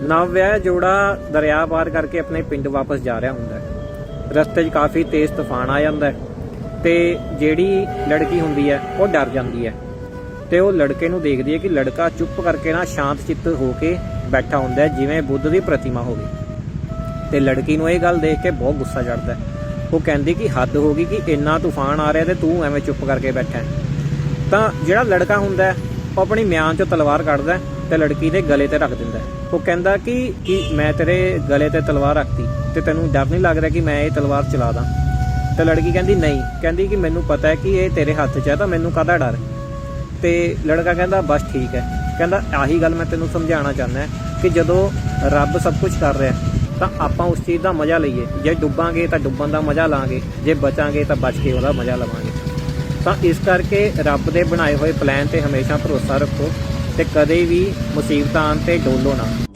ਨਵ-ਵਿਆਹਿਆ ਜੋੜਾ ਦਰਿਆ ਪਾਰ ਕਰਕੇ ਆਪਣੇ ਪਿੰਡ ਵਾਪਸ ਜਾ ਰਿਹਾ ਹੁੰਦਾ ਹੈ। ਰਸਤੇ 'ਚ ਕਾਫੀ ਤੇਜ਼ ਤੂਫਾਨ ਆ ਜਾਂਦਾ ਹੈ ਤੇ ਜਿਹੜੀ ਲੜਕੀ ਹੁੰਦੀ ਹੈ ਉਹ ਡਰ ਜਾਂਦੀ ਹੈ ਤੇ ਉਹ ਲੜਕੇ ਨੂੰ ਦੇਖਦੀ ਹੈ ਕਿ ਲੜਕਾ ਚੁੱਪ ਕਰਕੇ ਨਾ ਸ਼ਾਂਤ ਚਿੱਤ ਹੋ ਕੇ ਬੈਠਾ ਹੁੰਦਾ ਹੈ, ਜਿਵੇਂ ਬੁੱਧ ਦੀ ਪ੍ਰਤਿਮਾ ਹੋਵੇ। ਤੇ ਲੜਕੀ ਨੂੰ ਇਹ ਗੱਲ ਦੇਖ ਕੇ ਬਹੁਤ ਗੁੱਸਾ ਚੜਦਾ ਹੈ। ਉਹ ਕਹਿੰਦੀ ਕਿ ਹੱਦ ਹੋ ਗਈ ਕਿ ਇੰਨਾ ਤੂਫਾਨ ਆ ਰਿਹਾ ਤੇ ਤੂੰ ਐਵੇਂ ਚੁੱਪ ਕਰਕੇ ਬੈਠਾ ਹੈ। ਤਾਂ ਜਿਹੜਾ ਲੜਕਾ ਹੁੰਦਾ ਹੈ ਉਹ ਆਪਣੀ ਮਿਆਨ 'ਚੋਂ ਤਲਵਾਰ ਕੱਢਦਾ ਤੇ ਲੜਕੀ ਦੇ ਗਲੇ ਤੇ ਰੱਖ ਦਿੰਦਾ। ਉਹ ਕਹਿੰਦਾ ਕਿ ਮੈਂ ਤੇਰੇ ਗਲੇ ਤੇ ਤਲਵਾਰ ਰੱਖਤੀ ਤੇ ਤੈਨੂੰ ਡਰ ਨਹੀਂ ਲੱਗ ਰਿਹਾ ਕਿ ਮੈਂ ਇਹ ਤਲਵਾਰ ਚਲਾ ਦਾਂ? ਤੇ ਲੜਕੀ ਕਹਿੰਦੀ ਨਹੀਂ, ਕਹਿੰਦੀ ਕਿ ਮੈਨੂੰ ਪਤਾ ਹੈ ਕਿ ਇਹ ਤੇਰੇ ਹੱਥ 'ਚ ਹੈ ਤਾਂ ਮੈਨੂੰ ਕਾਹਦਾ ਡਰ। ਤੇ ਲੜਕਾ ਕਹਿੰਦਾ ਬਸ ਠੀਕ ਹੈ। ਕਹਿੰਦਾ ਆਹੀ ਗੱਲ ਮੈਂ ਤੈਨੂੰ ਸਮਝਾਉਣਾ ਚਾਹੁੰਦਾ ਕਿ ਜਦੋਂ ਰੱਬ ਸਭ ਕੁਝ ਕਰ ਰਿਹਾ ਤਾਂ ਆਪਾਂ ਉਸ ਚੀਜ਼ ਦਾ ਮਜ਼ਾ ਲਈਏ। ਜੇ ਡੁੱਬਾਂਗੇ ਤਾਂ ਡੁੱਬਣ ਦਾ ਮਜ਼ਾ ਲਾਂਗੇ, ਜੇ ਬਚਾਂਗੇ ਤਾਂ ਬਚ ਕੇ ਉਹਦਾ ਮਜ਼ਾ ਲਵਾਂਗੇ। ਤਾਂ ਇਸ ਕਰਕੇ ਰੱਬ ਦੇ ਬਣਾਏ ਹੋਏ ਪਲਾਨ ਤੇ ਹਮੇਸ਼ਾ ਭਰੋਸਾ ਰੱਖੋ ਤੇ ਕਦੇ ਵੀ ਮੁਸੀਬਤਾਂ ਆਉਣ ਤੇ ਡੋਲੋ ਨਾ।